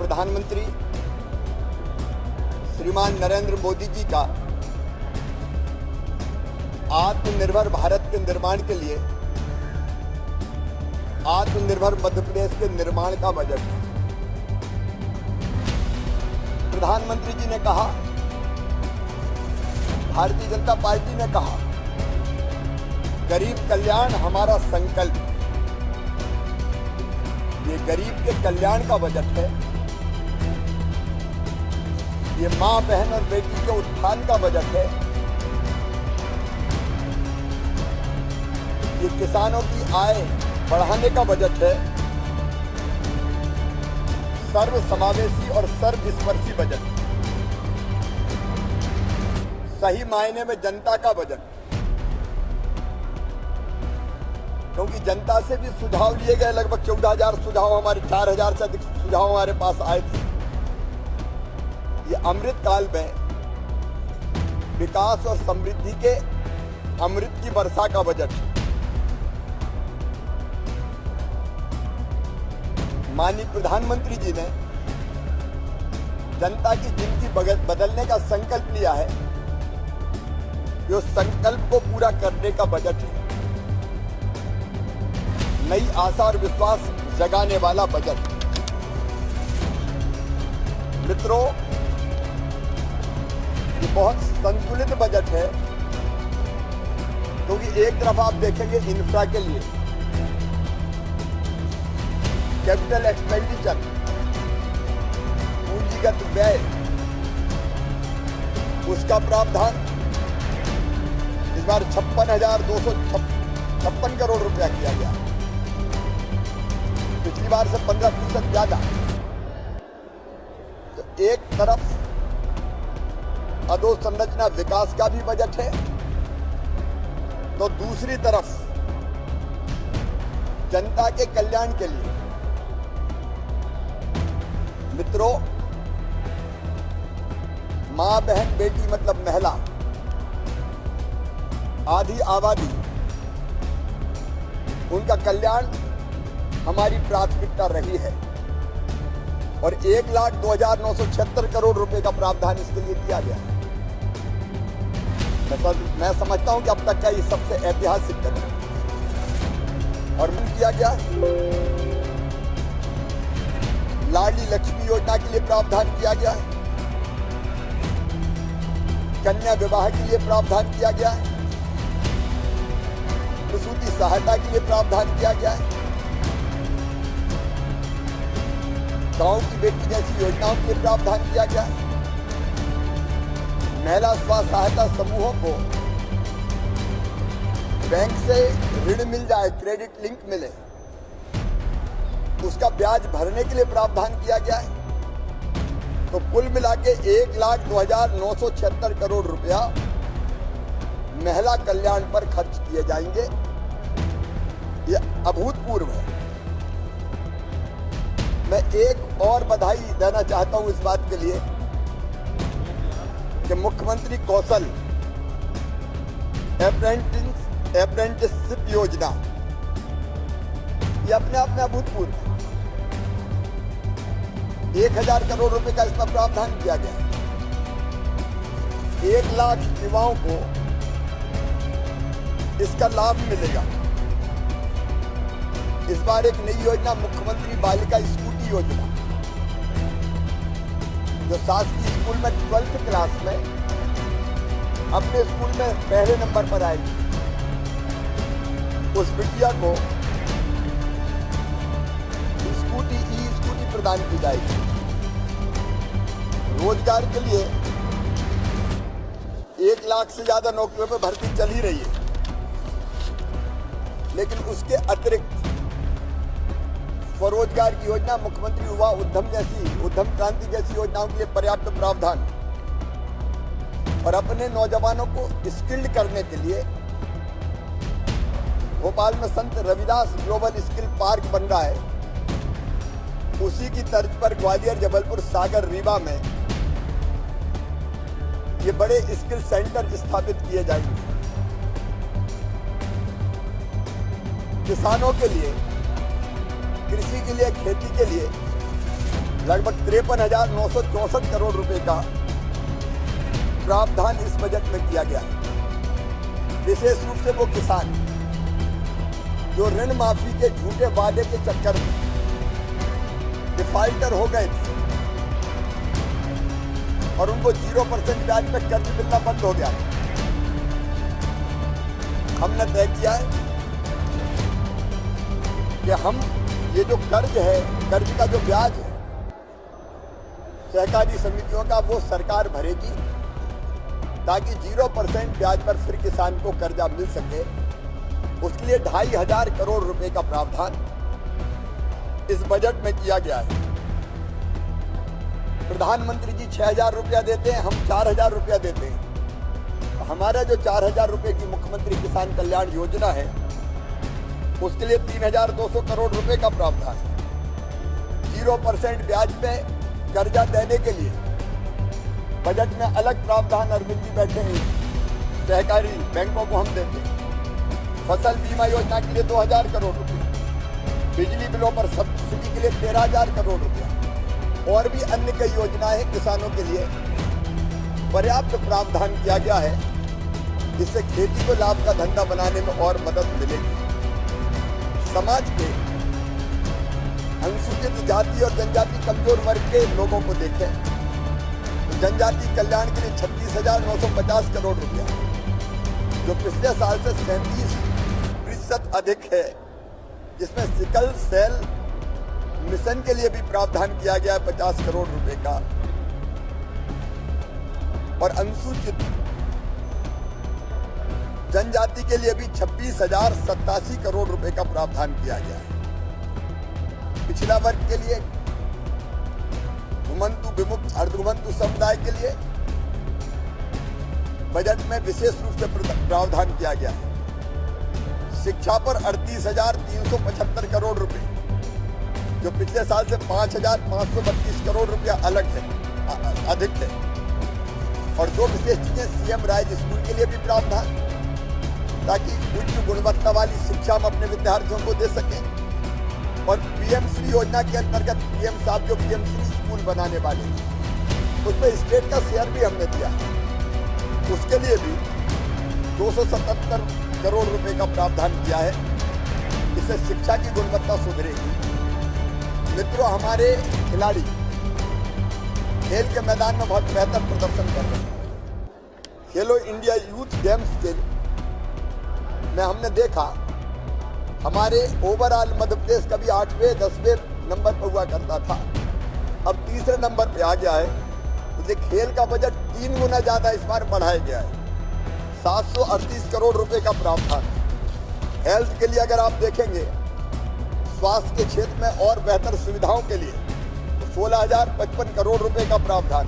प्रधानमंत्री श्रीमान नरेंद्र मोदी जी का आत्मनिर्भर भारत के निर्माण के लिए आत्मनिर्भर मध्य प्रदेश के निर्माण का बजट है। प्रधानमंत्री जी ने कहा, भारतीय जनता पार्टी ने कहा, गरीब कल्याण हमारा संकल्प। ये गरीब के कल्याण का बजट है। ये मां, बहन और बेटी के उत्थान का बजट है। ये किसानों की आय बढ़ाने का बजट है। सर्व समावेशी और सर्वस्पर्शी बजट, सही मायने में जनता का बजट। क्योंकि जनता से भी सुझाव लिए गए, लगभग 14,000 सुझाव, हमारे 4,000 से अधिक सुझाव हमारे पास आए थे। ये अमृत काल में विकास और समृद्धि के अमृत की वर्षा का बजट है। माननीय प्रधानमंत्री जी ने जनता की जिंदगी बदलने का संकल्प लिया है। जो संकल्प को पूरा करने का बजट है। नई आशा और विश्वास जगाने वाला बजट। मित्रों, ये बहुत संतुलित बजट है, क्योंकि एक तरफ आप देखेंगे इंफ्रा के लिए कैपिटल एक्सपेंडिचर, पूंजीगत व्यय, उसका प्रावधान इस बार 56,256 करोड़ रुपया किया गया। पिछली बार से 15% ज्यादा। तो एक तरफ अधोसंरचना विकास का भी बजट है, तो दूसरी तरफ जनता के कल्याण के लिए। मित्रों, मां, बहन, बेटी मतलब महिला, आधी आबादी, उनका कल्याण हमारी प्राथमिकता रही है। और 1,02,976 करोड़ रुपए का प्रावधान इसके लिए किया गया है। मैं समझता हूं कि अब तक का ये सबसे ऐतिहासिक कदम है। और मन किया गया, लाडली लक्ष्मी योजना के लिए प्रावधान किया गया है। कन्या विवाह के लिए प्रावधान किया गया है। प्रसूति सहायता के लिए प्रावधान किया गया है। गांव की बेटी जैसी योजनाओं के लिए प्रावधान किया गया है। महिला स्व सहायता समूहों को बैंक से ऋण मिल जाए, क्रेडिट लिंक मिले, उसका ब्याज भरने के लिए प्रावधान किया गया है। तो कुल मिला के 1,02,976 करोड़ रुपया महिला कल्याण पर खर्च किए जाएंगे। यह अभूतपूर्व है। मैं एक और बधाई देना चाहता हूं इस बात के लिए कि मुख्यमंत्री कौशल अप्रेंटिसशिप योजना, ये अपने आप में अभूतपूर्व है। 1,000 करोड़ रुपए का इसमें प्रावधान किया गया। 1 लाख युवाओं को इसका लाभ मिलेगा। इस बार एक नई योजना, मुख्यमंत्री बालिका स्कूटी योजना, जो शासकीय स्कूल में 12th क्लास में अपने स्कूल में पहले नंबर पर आएगी, उस बिटिया को स्कूटी प्रदान की जाएगी। रोजगार के लिए 1 लाख से ज्यादा नौकरियों पर भर्ती चल ही रही है, लेकिन उसके अतिरिक्त स्वरोजगार की योजना, मुख्यमंत्री युवा उद्यम क्रांति जैसी योजनाओं के लिए पर्याप्त प्रावधान, और अपने नौजवानों को स्किल्ड करने के लिए भोपाल में संत रविदास ग्लोबल स्किल पार्क बन रहा है। उसी की तर्ज पर ग्वालियर, जबलपुर, सागर, रीवा में ये बड़े स्किल सेंटर स्थापित किए जाएंगे। किसानों के लिए, कृषि के लिए, खेती के लिए लगभग 53,964 करोड़ रुपए का प्रावधान इस बजट में किया गया है। विशेष रूप से वो किसान जो ऋण माफी के झूठे वादे के चक्कर में डिफाल्टर हो गए थे और उनको 0% ब्याज पे कर्ज मिलना बंद हो गया, हमने तय किया है कि हम ये जो कर्ज है, कर्ज का जो ब्याज है सहकारी समितियों का, वो सरकार भरेगी ताकि 0% ब्याज पर फिर किसान को कर्जा मिल सके। उसके लिए 2,500 करोड़ रुपए का प्रावधान इस बजट में किया गया है। प्रधानमंत्री जी 6,000 रुपया देते हैं, हम 4,000 रुपया देते हैं। तो हमारा जो 4,000 रुपए की मुख्यमंत्री किसान कल्याण योजना है उसके लिए 3,200 करोड़ रुपए का प्रावधान है। 0% ब्याज पे कर्जा देने के लिए बजट में अलग प्रावधान अरविंद जी बैठे हैं, सहकारी बैंकों को हम देते हैं। फसल बीमा योजना के लिए 2,000 करोड़ रुपए, बिजली बिलों पर सब्सिडी के लिए 13,000 करोड़ रुपया और भी अन्य कई योजनाएं किसानों के लिए पर्याप्त प्रावधान किया गया है, जिससे खेती को लाभ का धंधा बनाने में और मदद मिलेगी। समाज के अनुसूचित जाति और जनजाति कमजोर वर्ग के लोगों को देखें तो जनजाति कल्याण के लिए 36,950 करोड़ रुपया, जो पिछले साल से 37% अधिक है, जिसमें सिकल सेल मिशन के लिए भी प्रावधान किया गया है 50 करोड़ रुपए का, और अनुसूचित जनजाति के लिए भी 26,087 करोड़ रुपए का प्रावधान किया गया है। पिछड़ा वर्ग के लिए, घुमंतु विमुक्त अर्धघुमंतु समुदाय के लिए बजट में विशेष रूप से प्रावधान किया गया है। शिक्षा पर 38,375 करोड़ रुपए, जो पिछले साल से 5,532 करोड़ रुपया अधिक है। और दो विशेष चीजें, सीएम राइज स्कूल के लिए भी प्रावधान, ताकि उच्च गुणवत्ता वाली शिक्षा हम अपने विद्यार्थियों को दे सकें। और पीएमश्री योजना के अंतर्गत पीएम साहब जो पीएमश्री स्कूल बनाने वाले हैं, उसमें स्टेट का शेयर भी हमने दिया, उसके लिए भी 277 करोड़ रुपए का प्रावधान किया है। इससे शिक्षा की गुणवत्ता सुधरेगी। मित्रों, हमारे खिलाड़ी खेल के मैदान में बहुत बेहतर प्रदर्शन कर रहे हैं। खेलो इंडिया यूथ गेम्स के में हमने देखा, हमारे ओवरऑल मध्य प्रदेश कभी 8वें 10वें नंबर पर हुआ करता था, अब तीसरे नंबर पे आ गया है। तो खेल का बजट 3 गुना ज्यादा इस बार बढ़ाया गया है। 738 करोड़ रुपए का प्रावधान। हेल्थ के लिए अगर आप देखेंगे, स्वास्थ्य के क्षेत्र में और बेहतर सुविधाओं के लिए 16,055 करोड़ रुपए का प्रावधान।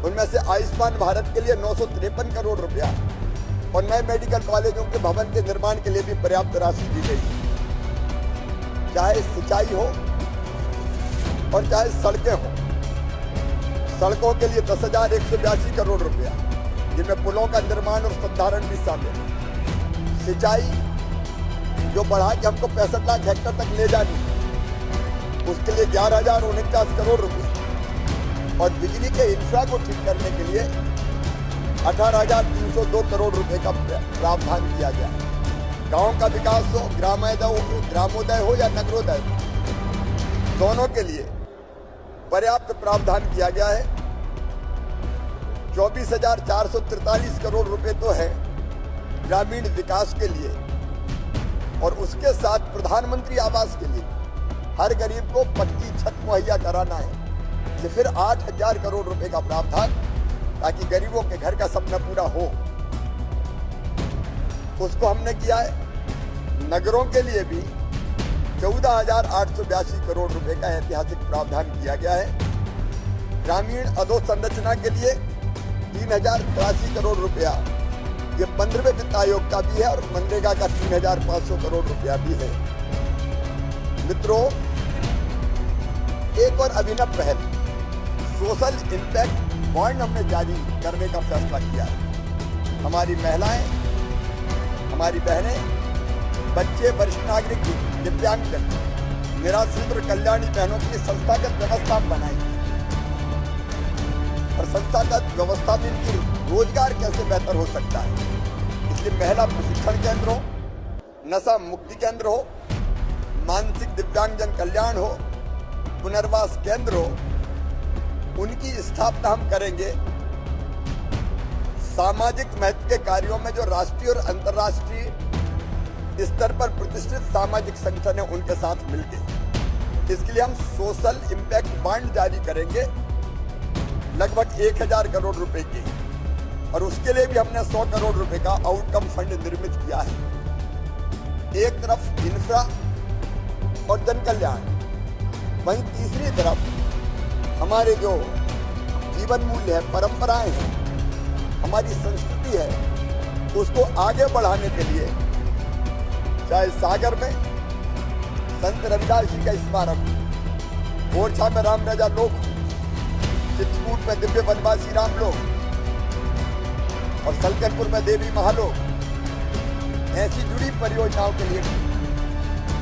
उनमें से आयुष्मान भारत के लिए 953 करोड़ रुपया और नए मेडिकल कॉलेजों के भवन के निर्माण के लिए भी पर्याप्त राशि दी गई। चाहे सिंचाई हो और चाहे सड़कें हो, सड़कों के लिए 10,182 करोड़ रुपया, जिनमें पुलों का निर्माण और संधारण भी शामिल है। सिंचाई जो बढ़ा के हमको 65 लाख हेक्टेयर तक ले जानी, उसके लिए 11,049 करोड़ रुपया और बिजली के इंफ्रा को ठीक करने के लिए 18,302 करोड़ रुपए का प्रावधान किया गया है। गांव का विकास हो, ग्रामोदय हो या नगरोदय, दोनों के लिए पर्याप्त प्रावधान किया गया है। 24,443 करोड़ रुपए तो है ग्रामीण विकास के लिए, और उसके साथ प्रधानमंत्री आवास के लिए हर गरीब को पक्की छत मुहैया कराना है। ये फिर 8,000 करोड़ रुपए का प्रावधान, ताकि गरीबों के घर का सपना पूरा हो। उसको हमने किया है। नगरों के लिए भी 14,882 करोड़ रुपए का ऐतिहासिक प्रावधान किया गया है। ग्रामीण अधोसंरचना के लिए 3,083 करोड़ रुपया, ये 15वें वित्त आयोग का भी है, और मनरेगा का 3,500 करोड़ रुपया भी है। मित्रों, एक और अभिनव पहल, सोशल इम्पैक्ट बॉन्ड हमने जारी करने का फैसला किया है। हमारी महिलाएं, हमारी बहनें, बच्चे, वरिष्ठ नागरिक, दिव्यांगजन निराश्रित और कल्याणी बहनों की संस्थागत व्यवस्था बनाई और संस्थागत व्यवस्था में इनकी रोजगार कैसे बेहतर हो सकता है। इसलिए महिला प्रशिक्षण केंद्र हो, नशा मुक्ति केंद्र हो, मानसिक दिव्यांगजन कल्याण हो, पुनर्वास केंद्र हो, उनकी स्थापना हम करेंगे। सामाजिक महत्व के कार्यों में जो राष्ट्रीय और अंतर्राष्ट्रीय स्तर पर प्रतिष्ठित सामाजिक संगठन है उनके साथ मिलकर इसके लिए हम सोशल इम्पैक्ट बॉन्ड जारी करेंगे लगभग 1000 करोड़ रुपए की, और उसके लिए भी हमने 100 करोड़ रुपए का आउटकम फंड निर्मित किया है। एक तरफ इंफ्रा और जन कल्याण, वहीं तीसरी तरफ हमारे जो जीवन मूल्य है, परंपराएं हैं, हमारी संस्कृति है, उसको आगे बढ़ाने के लिए चाहे सागर में संत रविदास जी का स्मारक, ओरछा में राम राजा लोक, चित्रकूट में दिव्य वनवासी राम लोक और सलकनपुर में देवी महालोक, ऐसी जुड़ी परियोजनाओं के लिए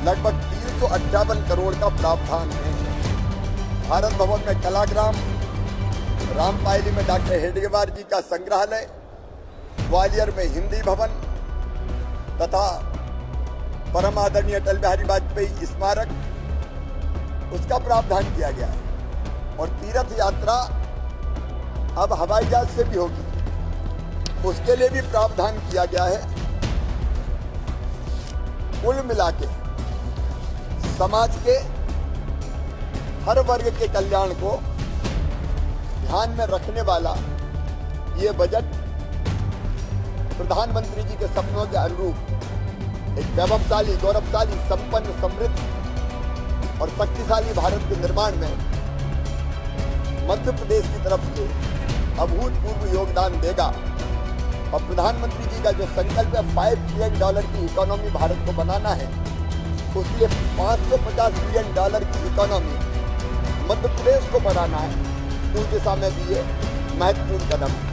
लगभग 358 करोड़ का प्रावधान है। भारत भवन में कलाग्राम, रामपायली में डॉक्टर हेडगेवार जी का संग्रहालय, ग्वालियर में हिंदी भवन तथा परम आदरणीय अटल बिहारी वाजपेयी स्मारक, उसका प्रावधान किया गया है। और तीर्थ यात्रा अब हवाई जहाज से भी होगी, उसके लिए भी प्रावधान किया गया है। कुल मिला के समाज के हर वर्ग के कल्याण को ध्यान में रखने वाला ये बजट प्रधानमंत्री जी के सपनों के अनुरूप एक वैभवशाली, गौरवशाली, संपन्न, समृद्ध और शक्तिशाली भारत के निर्माण में मध्य प्रदेश की तरफ से अभूतपूर्व योगदान देगा। और प्रधानमंत्री जी का जो संकल्प है $5 ट्रिलियन की इकोनॉमी भारत को बनाना है, उसके लिए $550 बिलियन की इकोनॉमी मध्य प्रदेश को बनाना है। उस दिशा में भी ये महत्वपूर्ण कदम है।